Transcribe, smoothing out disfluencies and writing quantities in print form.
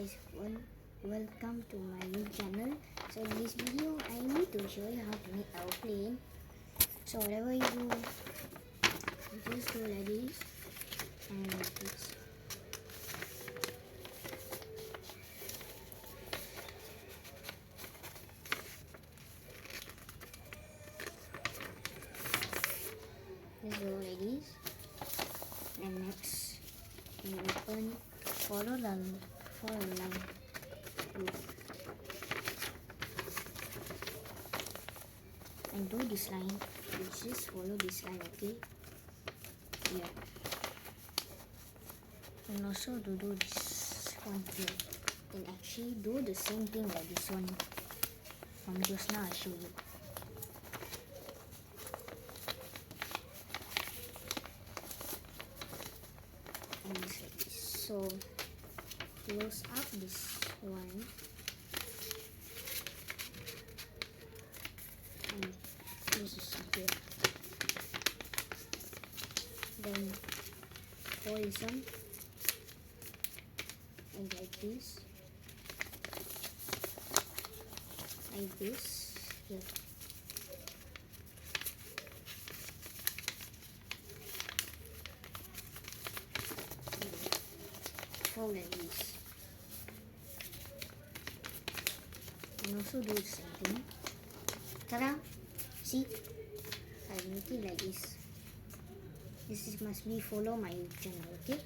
guys, welcome to my new channel. So in this video I need to show you how to make airplane. So whatever you do, you just do like this and like this. Just go like this, and next you open, follow the line. And do this line, you just follow this line, okay? Yeah. And also to do this one here. And actually do the same thing like this one from just now I show you. And just like this. So close up this one. And this is here. Then horizon and like this here. Fold like this. And also do the same thing. Ta-da! See? I make it like this. This must be follow my channel, okay?